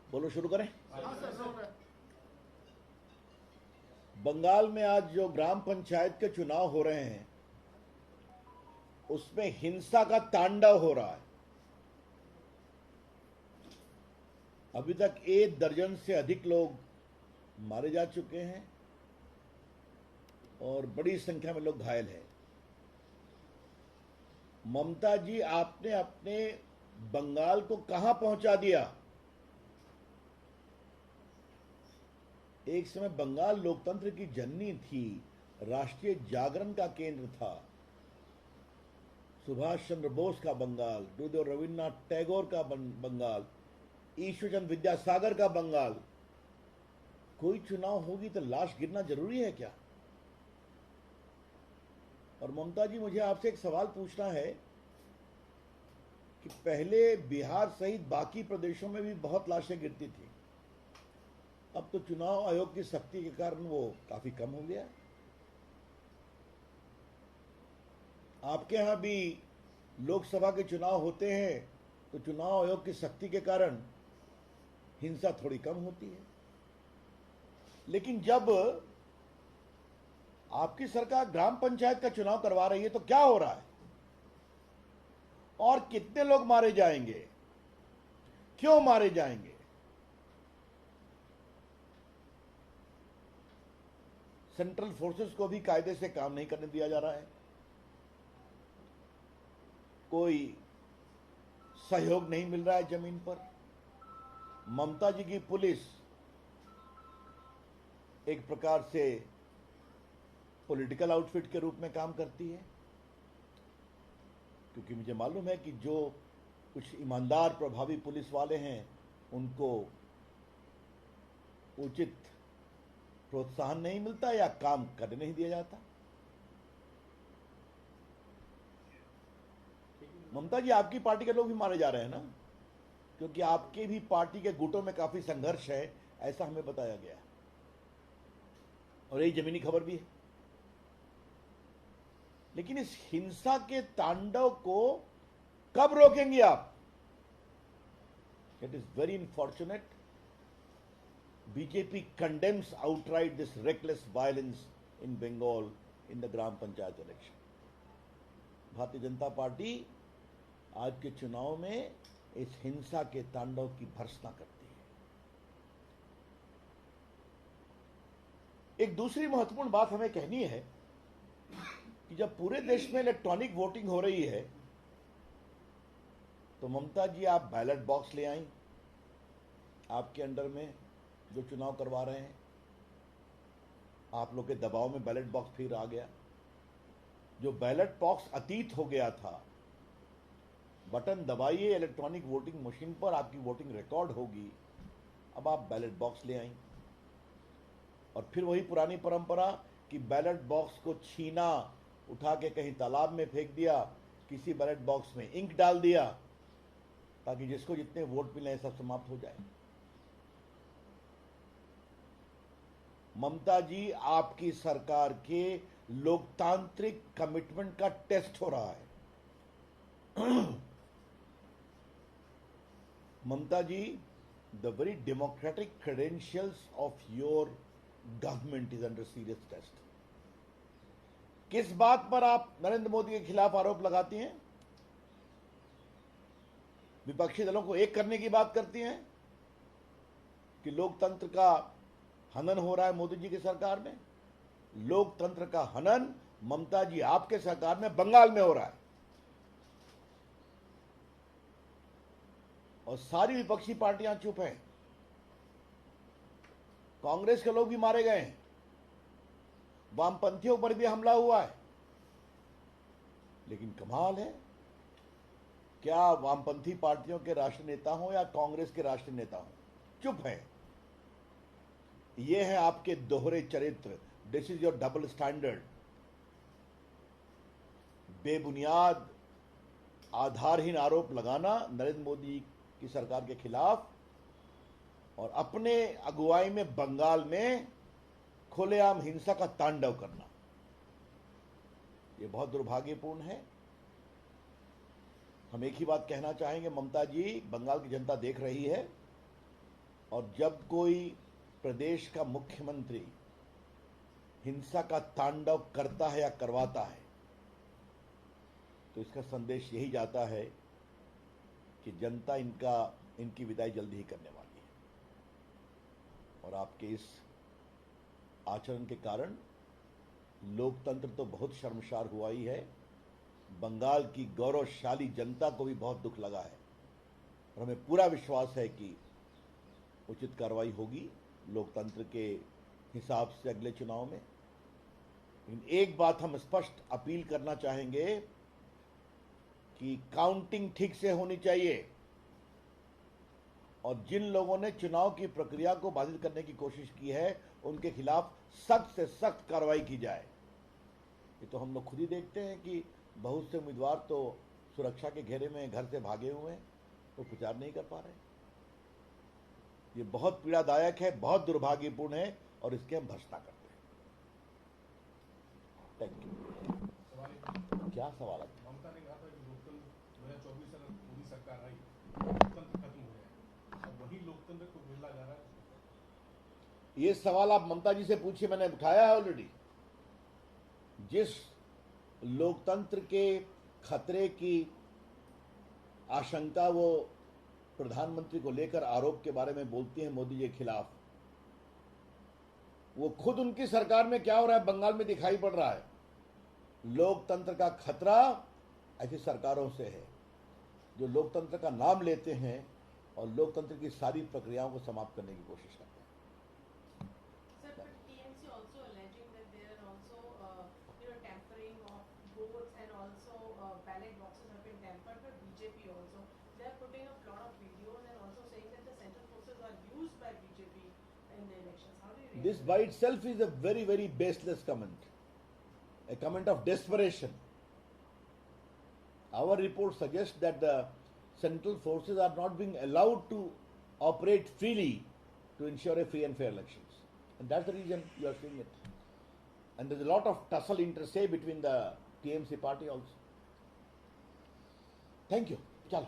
बोलो, शुरू करें। बंगाल में आज जो ग्राम पंचायत के चुनाव हो रहे हैं उसमें हिंसा का तांडव हो रहा है। अभी तक 1 दर्जन से अधिक लोग मारे जा चुके हैं और बड़ी संख्या में लोग घायल हैं। ममता जी, आपने अपने बंगाल को कहां पहुंचा दिया? एक समय बंगाल लोकतंत्र की जननी थी, राष्ट्रीय जागरण का केंद्र था। सुभाष चंद्र बोस का बंगाल, गुरुदेव रविन्द्रनाथ टैगोर का बंगाल, ईश्वरचंद विद्यासागर का बंगाल। कोई चुनाव होगी तो लाश गिरना जरूरी है क्या? और ममता जी, मुझे आपसे एक सवाल पूछना है कि पहले बिहार सहित बाकी प्रदेशों में भी बहुत लाशें गिरती थी, अब तो चुनाव आयोग की सख्ती के कारण वो काफी कम हो गया। आपके यहां भी लोकसभा के चुनाव होते हैं तो चुनाव आयोग की सख्ती के कारण हिंसा थोड़ी कम होती है, लेकिन जब आपकी सरकार ग्राम पंचायत का चुनाव करवा रही है तो क्या हो रहा है और कितने लोग मारे जाएंगे, क्यों मारे जाएंगे? सेंट्रल फोर्सेस को भी कायदे से काम नहीं करने दिया जा रहा है, कोई सहयोग नहीं मिल रहा है जमीन पर। ममता जी की पुलिस एक प्रकार से पॉलिटिकल आउटफिट के रूप में काम करती है, क्योंकि मुझे मालूम है कि जो कुछ ईमानदार प्रभावी पुलिस वाले हैं उनको उचित प्रोत्साहन नहीं मिलता या काम करने नहीं दिया जाता। ममता जी, आपकी पार्टी के लोग भी मारे जा रहे हैं ना, क्योंकि आपके भी पार्टी के गुटों में काफी संघर्ष है, ऐसा हमें बताया गया है और यही जमीनी खबर भी है। लेकिन इस हिंसा के तांडव को कब रोकेंगे आप? It is very unfortunate. BJP condemns outright this reckless violence in Bengal in the gram panchayat election. Bharatiya Janata party आज के चुनाव में इस हिंसा के तांडव की भर्त्सना करती है। एक दूसरी महत्वपूर्ण बात हमें कहनी है कि जब पूरे देश में इलेक्ट्रॉनिक वोटिंग हो रही है तो ममता जी, आप बैलेट बॉक्स ले आई आपके अंडर में जो चुनाव करवा रहे हैं। आप लोग के दबाव में बैलेट बॉक्स फिर आ गया। जो बैलेट बॉक्स अतीत हो गया था, बटन दबाइए इलेक्ट्रॉनिक वोटिंग मशीन पर, आपकी वोटिंग रिकॉर्ड होगी। अब आप बैलेट बॉक्स ले आई और फिर वही पुरानी परंपरा कि बैलेट बॉक्स को छीना, उठा के कहीं तालाब में फेंक दिया, किसी बैलेट बॉक्स में इंक डाल दिया ताकि जिसको जितने वोट मिले सब समाप्त हो जाए। ममता जी, आपकी सरकार के लोकतांत्रिक कमिटमेंट का टेस्ट हो रहा है। Mamata ji, the very democratic credentials of your government is under serious test. किस बात पर आप नरेंद्र मोदी के खिलाफ आरोप लगाती हैं? विपक्षी दलों को एक करने की बात करती हैं कि लोकतंत्र का हनन हो रहा है मोदी जी की सरकार में। लोकतंत्र का हनन ममता जी आपके सरकार में बंगाल में हो रहा है और सारी विपक्षी पार्टियां चुप हैं। कांग्रेस के लोग भी मारे गए हैं, वामपंथियों पर भी हमला हुआ है। लेकिन कमाल है, क्या वामपंथी पार्टियों के राष्ट्रीय नेता हों या कांग्रेस के राष्ट्रीय नेता हों, चुप हैं। ये है आपके दोहरे चरित्र। This is your double standard. बेबुनियाद आधारहीन आरोप लगाना नरेंद्र मोदी की सरकार के खिलाफ और अपने अगुवाई में बंगाल में खुलेआम हिंसा का तांडव करना, यह बहुत दुर्भाग्यपूर्ण है। हम एक ही बात कहना चाहेंगे, ममता जी, बंगाल की जनता देख रही है और जब कोई प्रदेश का मुख्यमंत्री हिंसा का तांडव करता है या करवाता है तो इसका संदेश यही जाता है कि जनता इनकी विदाई जल्दी ही करने वाली है। और आपके इस आचरण के कारण लोकतंत्र तो बहुत शर्मसार हुआ ही है, बंगाल की गौरवशाली जनता को भी बहुत दुख लगा है और हमें पूरा विश्वास है कि उचित कार्रवाई होगी लोकतंत्र के हिसाब से अगले चुनाव में। लेकिन एक बात हम स्पष्ट अपील करना चाहेंगे कि काउंटिंग ठीक से होनी चाहिए और जिन लोगों ने चुनाव की प्रक्रिया को बाधित करने की कोशिश की है उनके खिलाफ सख्त से सख्त कार्रवाई की जाए। ये तो हम लोग खुद ही देखते हैं कि बहुत से उम्मीदवार तो सुरक्षा के घेरे में घर से भागे हुए हैं, वो प्रचार नहीं कर पा रहे। ये बहुत पीड़ादायक है, बहुत दुर्भाग्यपूर्ण है और इसके हम भर्त्सना करते हैं। Thank you. क्या सवाल है? ममता ने कहा था कि लोकतंत्र 2024 अगर मोदी सरकार आई लोकतंत्र खत्म हो जाए, अब वही लोकतंत्र को मिला जा रहा है। ये सवाल आप ममता जी से पूछिए, मैंने उठाया है ऑलरेडी। जिस लोकतंत्र के खतरे की आशंका वो प्रधानमंत्री को लेकर आरोप के बारे में बोलती हैं मोदी जी के खिलाफ, वो खुद उनकी सरकार में क्या हो रहा है बंगाल में दिखाई पड़ रहा है। लोकतंत्र का खतरा ऐसी सरकारों से है जो लोकतंत्र का नाम लेते हैं और लोकतंत्र की सारी प्रक्रियाओं को समाप्त करने की कोशिश करते हैं। Sir, but TMC also alleging that they are also, tampering of votes and also ballot boxes have been tampered by BJP also. They are putting up a lot of videos and also saying that the central forces are used by BJP in the elections. How do you react? This by itself is a very, very baseless comment, a comment of desperation. Our report suggests that the central forces are not being allowed to operate freely to ensure a free and fair elections. And that's the reason you are seeing it. And there's a lot of tussle inter se between the TMC party also. Thank you. Chalo.